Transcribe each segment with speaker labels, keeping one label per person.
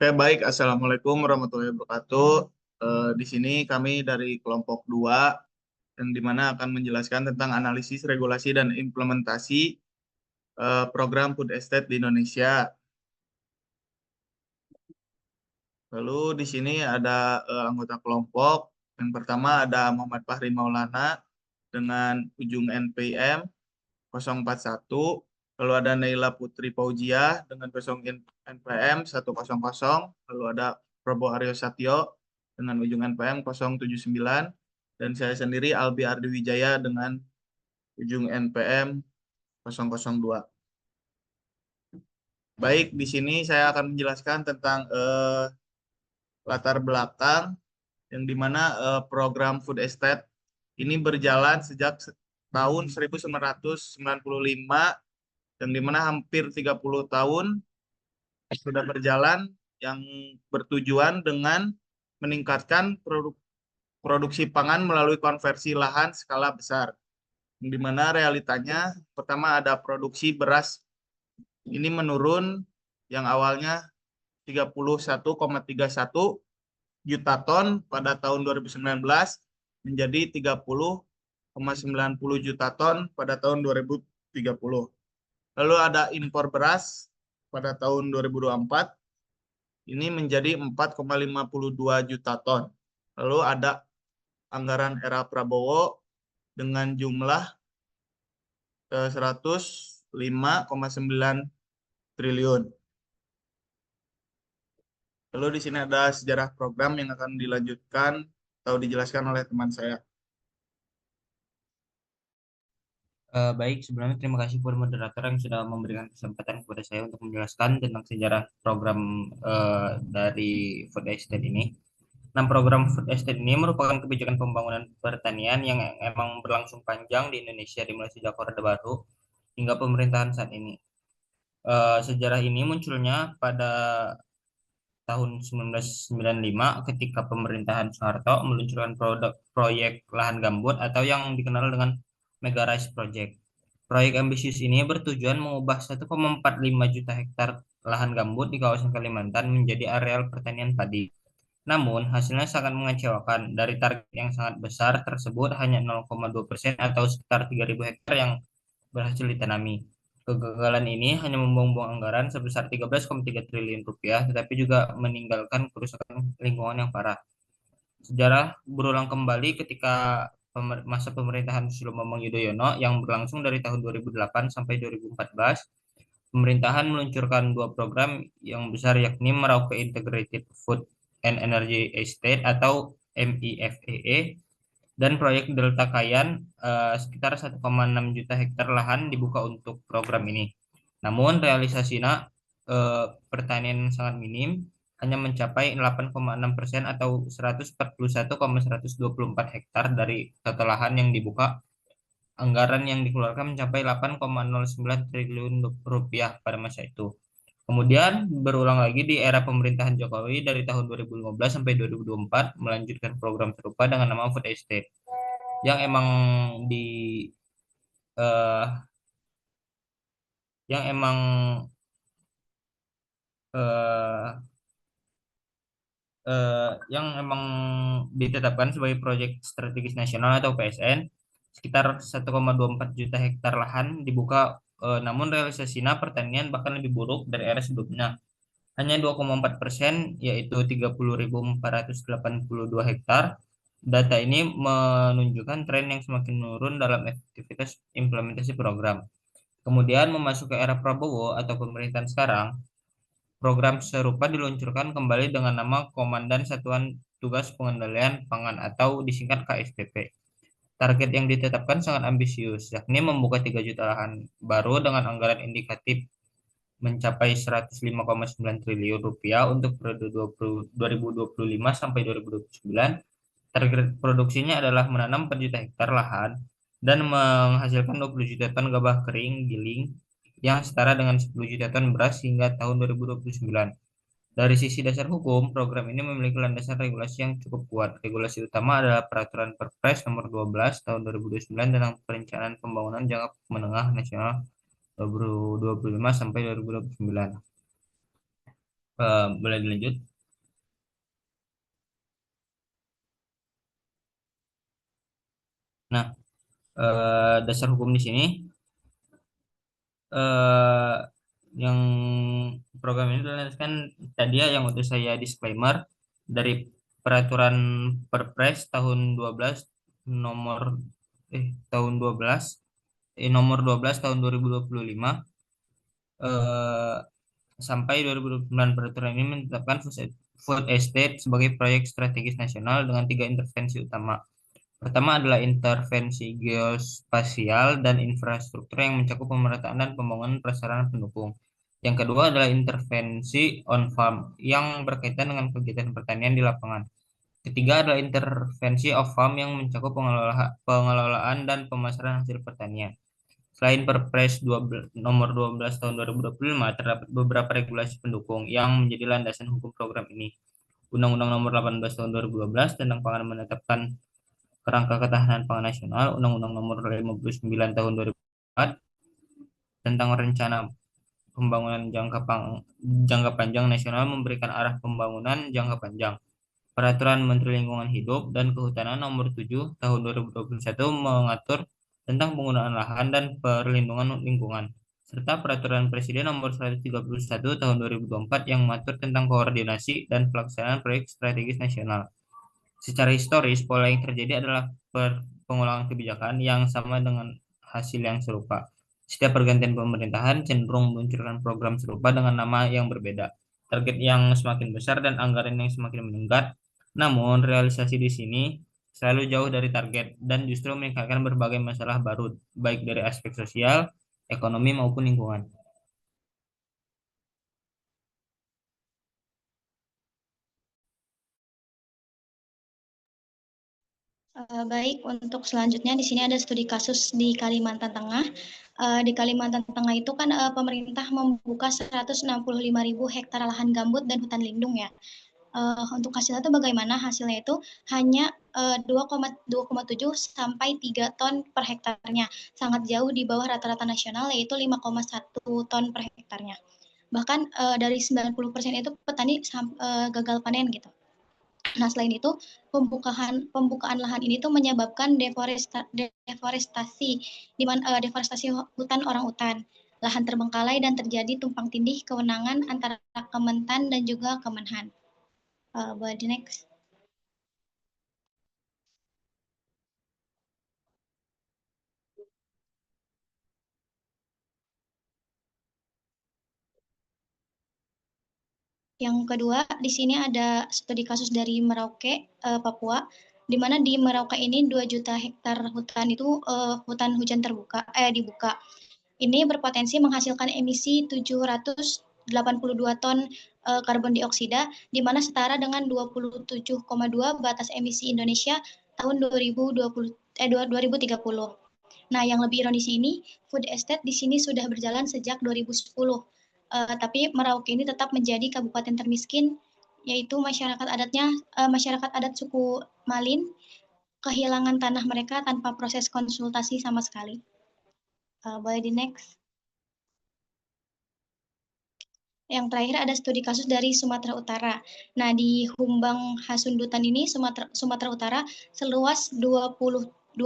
Speaker 1: Oke, baik. Assalamualaikum warahmatullahi wabarakatuh. Di sini kami dari kelompok 2, yang dimana akan menjelaskan tentang analisis, regulasi, dan implementasi program food estate di Indonesia. Lalu di sini ada anggota kelompok. Yang pertama ada Muhammad Fahri Maulana dengan ujung NPM 041. Lalu ada Naila Putri Paujiah dengan ujung NPM 100. Lalu ada Probo Aryo Satyo dengan ujung NPM 079. Dan saya sendiri Albi Ardi Wijaya dengan ujung NPM 002. Baik, di sini saya akan menjelaskan tentang latar belakang yang dimana program Food Estate ini berjalan sejak tahun 1995, yang dimana hampir 30 tahun sudah berjalan, yang bertujuan dengan meningkatkan produksi pangan melalui konversi lahan skala besar. Yang dimana realitanya pertama ada produksi beras ini menurun, yang awalnya 31,31 juta ton pada tahun 2019 menjadi 30,90 juta ton pada tahun 2030. Lalu ada impor beras pada tahun 2024 ini menjadi 4,52 juta ton. Lalu ada anggaran era Prabowo dengan jumlah 105,9 triliun. Lalu di sini ada sejarah program yang akan dilanjutkan atau dijelaskan oleh teman saya.
Speaker 2: Baik, sebelumnya terima kasih kepada moderator yang sudah memberikan kesempatan kepada saya untuk menjelaskan tentang sejarah program dari Food Estate ini. Nah, program Food Estate ini merupakan kebijakan pembangunan pertanian yang emang berlangsung panjang di Indonesia dimulai sejak Orde Baru hingga pemerintahan saat ini. Sejarah ini munculnya pada tahun 1995 ketika pemerintahan Soeharto meluncurkan proyek lahan gambut atau yang dikenal dengan Mega Rice Project. Proyek ambisius ini bertujuan mengubah 1,45 juta hektar lahan gambut di kawasan Kalimantan menjadi areal pertanian padi. Namun, hasilnya sangat mengecewakan. Dari target yang sangat besar tersebut, hanya 0,2% atau sekitar 3.000 hektar yang berhasil ditanami. Kegagalan ini hanya membuang-buang anggaran sebesar 13,3 triliun rupiah, tetapi juga meninggalkan kerusakan lingkungan yang parah. Sejarah berulang kembali ketika masa pemerintahan Susilo Bambang Yudhoyono yang berlangsung dari tahun 2008 sampai 2014. Pemerintahan meluncurkan dua program yang besar, yakni Merauke Integrated Food and Energy Estate atau MEFEE dan proyek Delta Kayan. Sekitar 1,6 juta hektar lahan dibuka untuk program ini. Namun realisasinya pertanian sangat minim, hanya mencapai 8,6% atau 141,124 hektar dari total lahan yang dibuka. Anggaran yang dikeluarkan mencapai 8,09 triliun rupiah pada masa itu. Kemudian berulang lagi di era pemerintahan Jokowi dari tahun 2015 sampai 2024 melanjutkan program serupa dengan nama Food Estate yang emang di eh, yang emang eh, yang emang ditetapkan sebagai proyek strategis nasional atau PSN. Sekitar 1,24 juta hektar lahan dibuka, namun realisasinya pertanian bahkan lebih buruk dari era sebelumnya. Hanya 2,4%, yaitu 30.482 hektar. Data ini menunjukkan tren yang semakin menurun dalam efektivitas implementasi program. Kemudian memasuki era Prabowo atau pemerintahan sekarang, program serupa diluncurkan kembali dengan nama Komandan Satuan Tugas Pengendalian Pangan atau disingkat KSPP. Target yang ditetapkan sangat ambisius, yakni membuka 3 juta lahan baru dengan anggaran indikatif mencapai 105,9 triliun rupiah untuk periode 2025 sampai 2029. Target produksinya adalah menanam 4 juta hektar lahan dan menghasilkan 20 juta ton gabah kering giling yang setara dengan 10 juta ton beras hingga tahun 2029. Dari sisi dasar hukum, program ini memiliki landasan regulasi yang cukup kuat. Regulasi utama adalah Peraturan Perpres Nomor 12 Tahun 2029 tentang Perencanaan Pembangunan Jangka Menengah Nasional 2025 sampai 2029. Boleh dilanjut? Nah, dasar hukum di sini eh, yang program ini dilandaskan tadi ya yang untuk saya disclaimer dari peraturan Perpres tahun 12 nomor tahun 12 nomor 12 tahun 2025 eh, sampai 2029. Peraturan ini menetapkan food estate sebagai proyek strategis nasional dengan tiga intervensi utama. Pertama adalah intervensi geospasial dan infrastruktur yang mencakup pemerataan dan pembangunan prasarana pendukung. Yang kedua adalah intervensi on-farm yang berkaitan dengan kegiatan pertanian di lapangan. Ketiga adalah intervensi off-farm yang mencakup pengelolaan dan pemasaran hasil pertanian. Selain Perpres 12, nomor 12 tahun 2025, terdapat beberapa regulasi pendukung yang menjadi landasan hukum program ini. Undang-Undang nomor 18 tahun 2012 tentang pangan menetapkan Kerangka Ketahanan Pangan Nasional, Undang-Undang Nomor 59 Tahun 2004 tentang Rencana Pembangunan Jangka Panjang Nasional memberikan arah pembangunan jangka panjang. Peraturan Menteri Lingkungan Hidup dan Kehutanan Nomor 7 Tahun 2021 mengatur tentang penggunaan lahan dan perlindungan lingkungan, serta Peraturan Presiden Nomor 131 Tahun 2024 yang mengatur tentang koordinasi dan pelaksanaan proyek strategis nasional. Secara historis, pola yang terjadi adalah pengulangan kebijakan yang sama dengan hasil yang serupa. Setiap pergantian pemerintahan cenderung meluncurkan program serupa dengan nama yang berbeda, target yang semakin besar dan anggaran yang semakin meningkat. Namun, realisasi di sini selalu jauh dari target dan justru meningkatkan berbagai masalah baru, baik dari aspek sosial, ekonomi maupun lingkungan.
Speaker 3: Baik, untuk selanjutnya di sini ada studi kasus di Kalimantan Tengah. Di Kalimantan Tengah itu kan pemerintah membuka 165.000 hektar lahan gambut dan hutan lindung ya. Untuk hasilnya itu bagaimana? Hasilnya itu hanya 2,7 sampai 3 ton per hektarnya. Sangat jauh di bawah rata-rata nasional yaitu 5,1 ton per hektarnya. Bahkan dari 90% itu petani gagal panen gitu. Nah, selain itu, pembukaan lahan ini tuh menyebabkan deforestasi, di mana deforestasi hutan orang utan. Lahan terbengkalai dan terjadi tumpang tindih kewenangan antara Kementan dan juga Kemenhan. Boleh di next. Yang kedua, di sini ada studi kasus dari Merauke, Papua, di mana di Merauke ini 2 juta hektar hutan itu hutan hujan dibuka. Ini berpotensi menghasilkan emisi 782 ton karbon dioksida, di mana setara dengan 27,2 batas emisi Indonesia tahun 2030. Nah, yang lebih ironis ini, food estate di sini sudah berjalan sejak 2010. Tapi Merauke ini tetap menjadi kabupaten termiskin, yaitu masyarakat adat suku Malin kehilangan tanah mereka tanpa proses konsultasi sama sekali. Boleh di next. Yang terakhir ada studi kasus dari Sumatera Utara. Nah, di Humbang Hasundutan ini, Sumatera Utara, seluas 20.970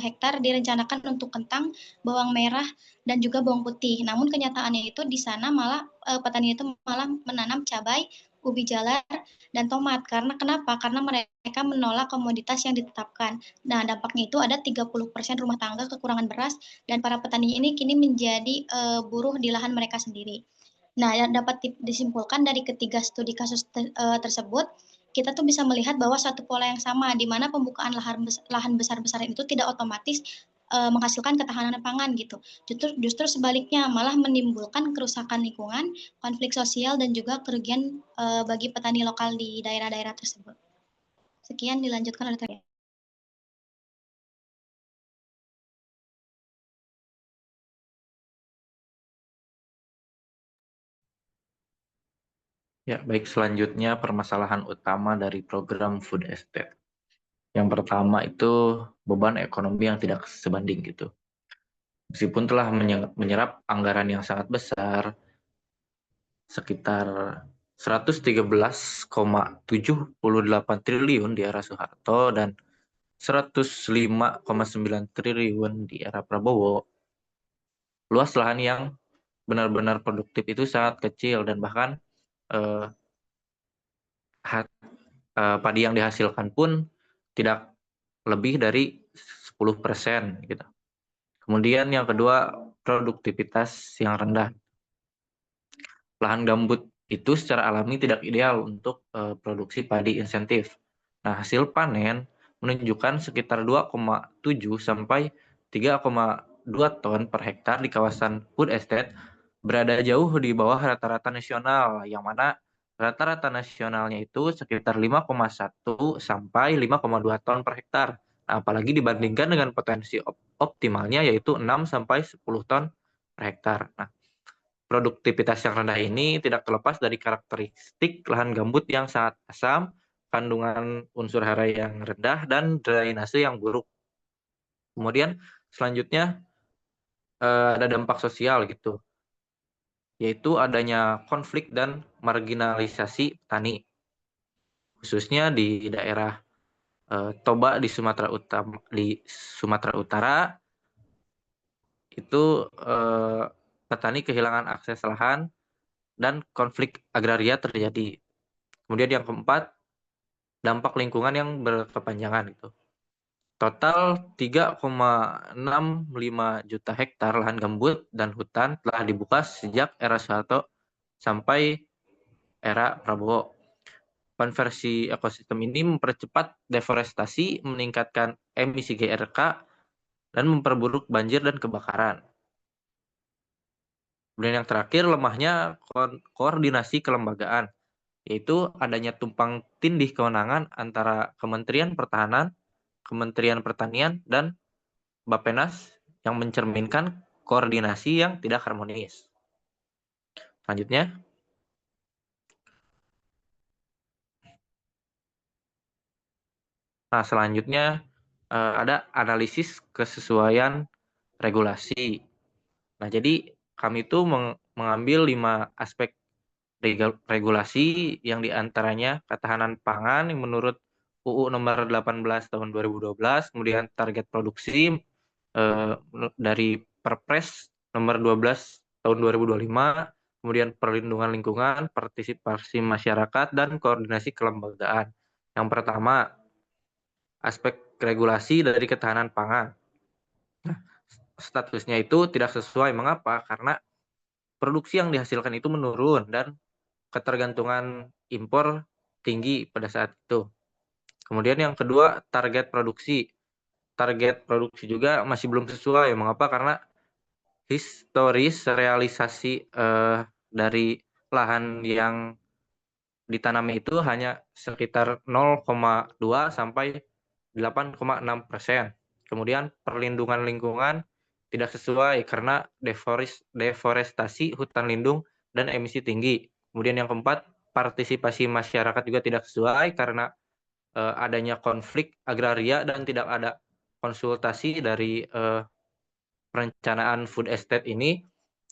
Speaker 3: hektar direncanakan untuk kentang, bawang merah, dan juga bawang putih. Namun kenyataannya itu di sana malah petani itu malah menanam cabai, ubi jalar, dan tomat. Karena kenapa? Karena mereka menolak komoditas yang ditetapkan. Nah, dampaknya itu ada 30% rumah tangga kekurangan beras dan para petani ini kini menjadi buruh di lahan mereka sendiri. Nah, yang dapat disimpulkan dari ketiga studi kasus tersebut, kita tuh bisa melihat bahwa satu pola yang sama, di mana pembukaan lahan besar-besaran itu tidak otomatis menghasilkan ketahanan pangan gitu. Justru sebaliknya malah menimbulkan kerusakan lingkungan, konflik sosial dan juga kerugian bagi petani lokal di daerah-daerah tersebut. Sekian dilanjutkan oleh Teri.
Speaker 4: Ya, baik, selanjutnya permasalahan utama dari program food estate. Yang pertama itu beban ekonomi yang tidak sebanding gitu. Meskipun telah menyerap anggaran yang sangat besar, sekitar 113,78 triliun di era Soeharto dan 105,9 triliun di era Prabowo. Luas lahan yang benar-benar produktif itu sangat kecil dan bahkan eh, padi yang dihasilkan pun tidak lebih dari 10% gitu. Kemudian yang kedua, produktivitas yang rendah. Lahan gambut itu secara alami tidak ideal untuk produksi padi insentif. Nah, hasil panen menunjukkan sekitar 2,7 sampai 3,2 ton per hektar di kawasan food estate berada jauh di bawah rata-rata nasional, yang mana rata-rata nasionalnya itu sekitar 5,1 sampai 5,2 ton per hektar. Nah, apalagi dibandingkan dengan potensi optimalnya yaitu 6 sampai 10 ton per hektar. Nah, produktivitas yang rendah ini tidak terlepas dari karakteristik lahan gambut yang sangat asam, kandungan unsur hara yang rendah, dan drainase yang buruk. Kemudian selanjutnya ada dampak sosial gitu, yaitu adanya konflik dan marginalisasi petani, khususnya di daerah Toba di Sumatera Utara itu petani kehilangan akses lahan dan konflik agraria terjadi. Kemudian yang keempat, dampak lingkungan yang berkepanjangan gitu. Total 3,65 juta hektar lahan gambut dan hutan telah dibuka sejak era Soeharto sampai era Prabowo. Konversi ekosistem ini mempercepat deforestasi, meningkatkan emisi GRK, dan memperburuk banjir dan kebakaran. Kemudian yang terakhir, lemahnya koordinasi kelembagaan, yaitu adanya tumpang tindih kewenangan antara Kementerian Pertahanan, Kementerian Pertanian, dan Bappenas yang mencerminkan koordinasi yang tidak harmonis. Selanjutnya, ada analisis kesesuaian regulasi. Nah, jadi kami itu mengambil 5 aspek regulasi yang diantaranya ketahanan pangan yang menurut UU nomor 18 tahun 2012, kemudian target produksi dari Perpres nomor 12 tahun 2025, kemudian perlindungan lingkungan, partisipasi masyarakat, dan koordinasi kelembagaan. Yang pertama, aspek regulasi dari ketahanan pangan. Nah, statusnya itu tidak sesuai. Mengapa? Karena produksi yang dihasilkan itu menurun dan ketergantungan impor tinggi pada saat itu. Kemudian yang kedua, target produksi. Target produksi juga masih belum sesuai. Mengapa? Karena historis realisasi dari lahan yang ditanami itu hanya sekitar 0,2 sampai 8,6%. Kemudian perlindungan lingkungan tidak sesuai karena deforestasi hutan lindung dan emisi tinggi. Kemudian yang keempat, partisipasi masyarakat juga tidak sesuai karena adanya konflik agraria dan tidak ada konsultasi dari perencanaan food estate ini.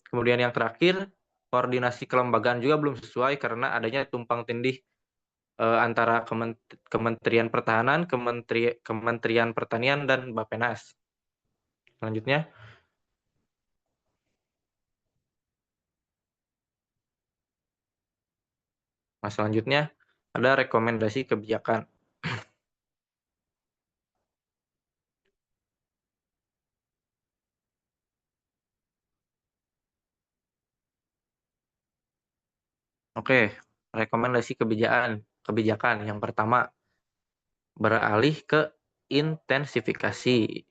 Speaker 4: Kemudian yang terakhir, koordinasi kelembagaan juga belum sesuai karena adanya tumpang tindih antara Kementerian Pertahanan, Kementerian Pertanian, dan Bappenas. Selanjutnya, ada rekomendasi kebijakan. Oke, rekomendasi kebijakan yang pertama, beralih ke intensifikasi.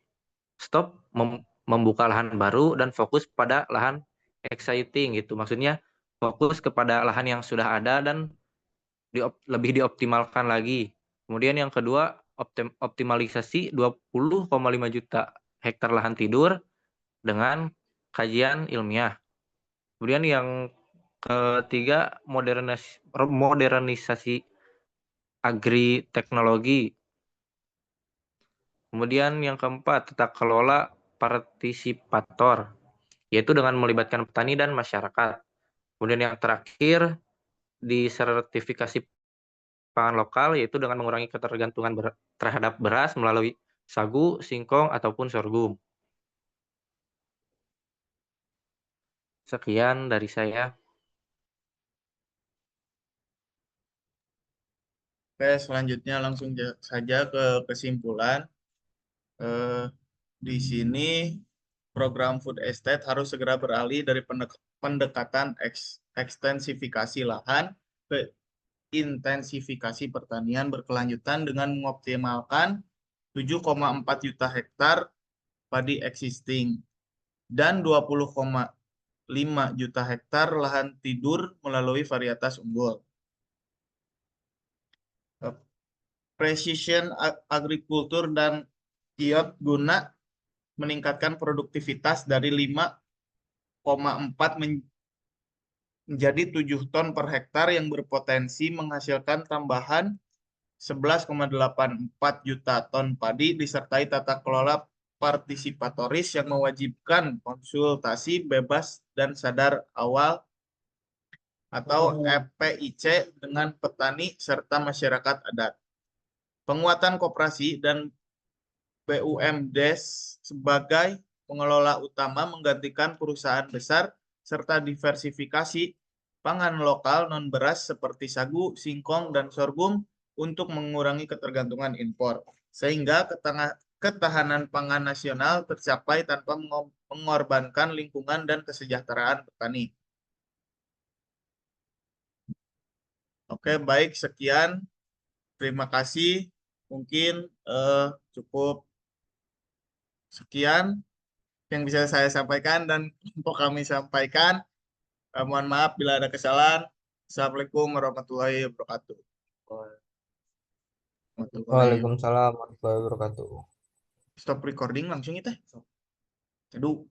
Speaker 4: Stop membuka lahan baru dan fokus pada lahan exciting gitu. Maksudnya fokus kepada lahan yang sudah ada dan lebih dioptimalkan lagi. Kemudian yang kedua, optimalisasi 20,5 juta hektar lahan tidur dengan kajian ilmiah. Kemudian yang ketiga, modernisasi agri-teknologi. Kemudian yang keempat, tata kelola partisipator, yaitu dengan melibatkan petani dan masyarakat. Kemudian yang terakhir, disertifikasi pangan lokal, yaitu dengan mengurangi ketergantungan terhadap beras melalui sagu, singkong, ataupun sorghum. Sekian dari saya.
Speaker 1: Oke, selanjutnya langsung saja ke kesimpulan. Eh, di sini program food estate harus segera beralih dari pendekatan ekstensifikasi lahan ke intensifikasi pertanian berkelanjutan dengan mengoptimalkan 7,4 juta hektar padi existing dan 20,5 juta hektar lahan tidur melalui varietas unggul. Precision agriculture dan IoT guna meningkatkan produktivitas dari 5,4 menjadi 7 ton per hektar yang berpotensi menghasilkan tambahan 11,84 juta ton padi disertai tata kelola partisipatoris yang mewajibkan konsultasi bebas dan sadar awal atau FPIC dengan petani serta masyarakat adat. Penguatan koperasi dan BUMDes sebagai pengelola utama menggantikan perusahaan besar serta diversifikasi pangan lokal non-beras seperti sagu, singkong, dan sorghum untuk mengurangi ketergantungan impor. Sehingga ketahanan pangan nasional tercapai tanpa mengorbankan lingkungan dan kesejahteraan petani. Oke, baik, sekian. Terima kasih. Mungkin cukup sekian yang bisa saya sampaikan dan untuk kami sampaikan. Mohon maaf bila ada kesalahan. Assalamualaikum warahmatullahi wabarakatuh.
Speaker 5: Waalaikumsalam warahmatullahi wabarakatuh.
Speaker 1: Stop recording langsung ya teh. Aduh.